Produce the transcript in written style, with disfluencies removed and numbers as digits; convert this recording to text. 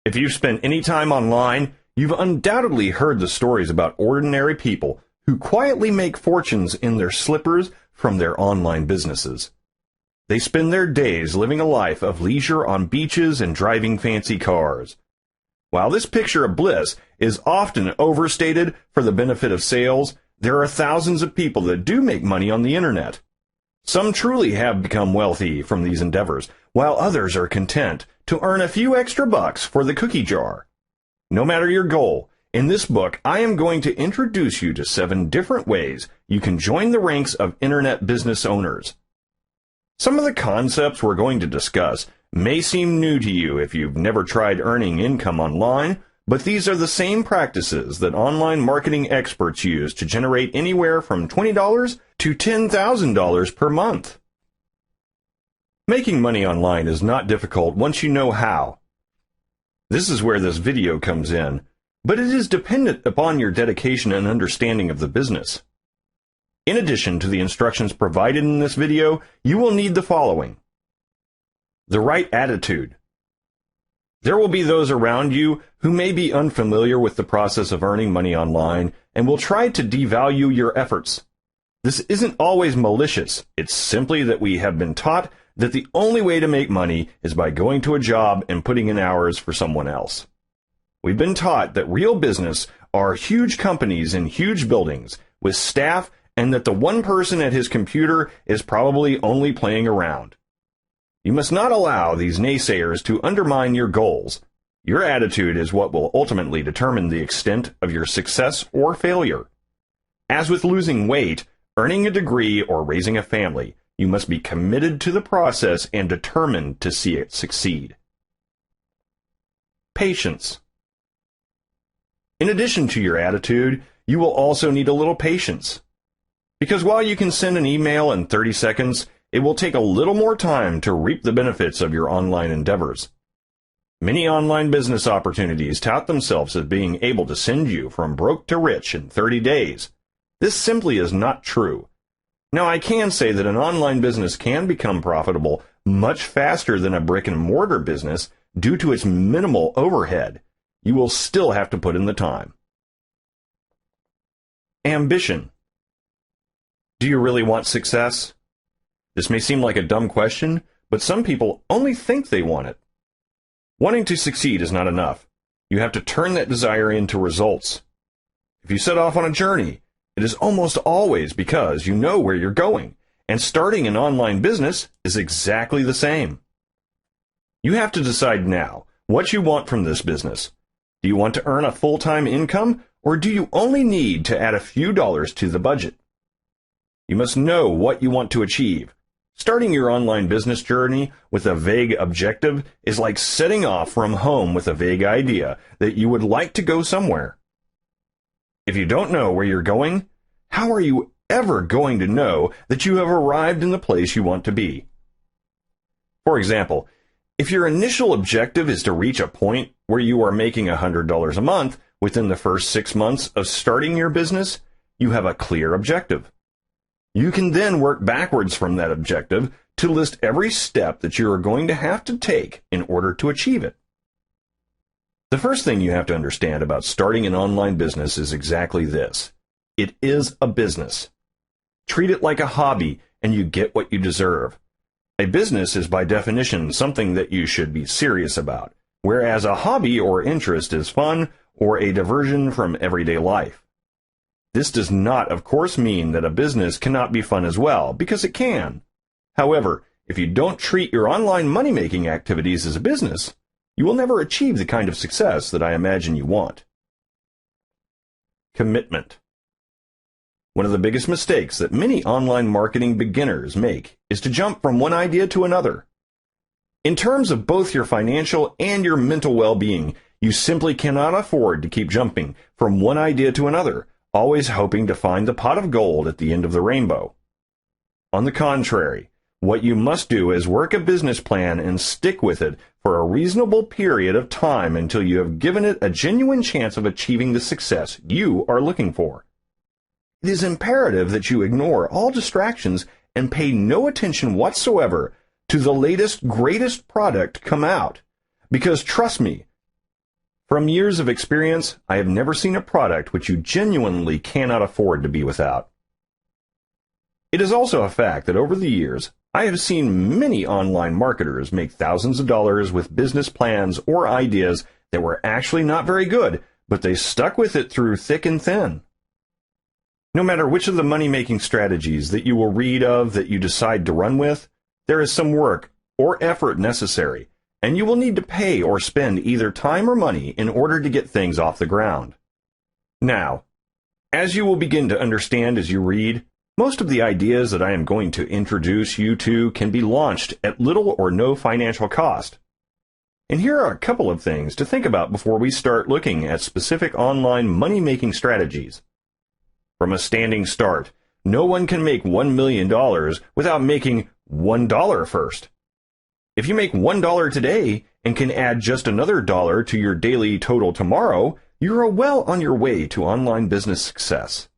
If you've spent any time online, you've undoubtedly heard the stories about ordinary people who quietly make fortunes in their slippers from their online businesses. They spend their days living a life of leisure on beaches and driving fancy cars. While this picture of bliss is often overstated for the benefit of sales, there are thousands of people that do make money on the internet. Some truly have become wealthy from these endeavors, while others are content to earn a few extra bucks for the cookie jar. No matter your goal, in this book I am going to introduce you to 7 different ways you can join the ranks of internet business owners. Some of the concepts we're going to discuss may seem new to you if you've never tried earning income online, but these are the same practices that online marketing experts use to generate anywhere from $20 to $10,000 per month. Making money online is not difficult once you know how. This is where this video comes in, but it is dependent upon your dedication and understanding of the business. In addition to the instructions provided in this video, you will need the following: the right attitude. There will be those around you who may be unfamiliar with the process of earning money online and will try to devalue your efforts. This isn't always malicious. It's simply that we have been taught that the only way to make money is by going to a job and putting in hours for someone else. We've been taught that real business are huge companies in huge buildings with staff, and that the one person at his computer is probably only playing around. You must not allow these naysayers to undermine your goals. Your attitude is what will ultimately determine the extent of your success or failure. As with losing weight, earning a degree, or raising a family, you must be committed to the process and determined to see it succeed. Patience. In addition to your attitude, you will also need a little patience. Because while you can send an email in 30 seconds, it will take a little more time to reap the benefits of your online endeavors. Many online business opportunities tout themselves as being able to send you from broke to rich in 30 days. This simply is not true. Now, I can say that an online business can become profitable much faster than a brick-and-mortar business due to its minimal overhead. You will still have to put in the time. Ambition. Do you really want success? This may seem like a dumb question, but some people only think they want it. Wanting to succeed is not enough. You have to turn that desire into results. If you set off on a journey, it is almost always because you know where you're going, and starting an online business is exactly the same. You have to decide now what you want from this business. Do you want to earn a full-time income, or do you only need to add a few dollars to the budget? You must know what you want to achieve. Starting your online business journey with a vague objective is like setting off from home with a vague idea that you would like to go somewhere. If you don't know where you're going, how are you ever going to know that you have arrived in the place you want to be? For example, if your initial objective is to reach a point where you are making $100 a month within the first 6 months of starting your business, you have a clear objective. You can then work backwards from that objective to list every step that you are going to have to take in order to achieve it. The first thing you have to understand about starting an online business is exactly this. It is a business. Treat it like a hobby, and you get what you deserve. A business is by definition something that you should be serious about, whereas a hobby or interest is fun or a diversion from everyday life. This does not, of course, mean that a business cannot be fun as well, because it can. However, if you don't treat your online money-making activities as a business, you will never achieve the kind of success that I imagine you want. Commitment. One of the biggest mistakes that many online marketing beginners make is to jump from one idea to another. In terms of both your financial and your mental well-being, you simply cannot afford to keep jumping from one idea to another, always hoping to find the pot of gold at the end of the rainbow. On the contrary, what you must do is work a business plan and stick with it for a reasonable period of time until you have given it a genuine chance of achieving the success you are looking for. It is imperative that you ignore all distractions and pay no attention whatsoever to the latest, greatest product come out. Because trust me, From years of experience, I have never seen a product which you genuinely cannot afford to be without. It is also a fact that over the years, I have seen many online marketers make thousands of dollars with business plans or ideas that were actually not very good, but they stuck with it through thick and thin. No matter which of the money-making strategies that you will read of that you decide to run with, there is some work or effort necessary, and you will need to pay or spend either time or money in order to get things off the ground. Now, as you will begin to understand as you read, most of the ideas that I am going to introduce you to can be launched at little or no financial cost. And here are a couple of things to think about before we start looking at specific online money-making strategies. From a standing start, no one can make $1 million without making $1 first. If you make $1 today and can add just another dollar to your daily total tomorrow, you are well on your way to online business success.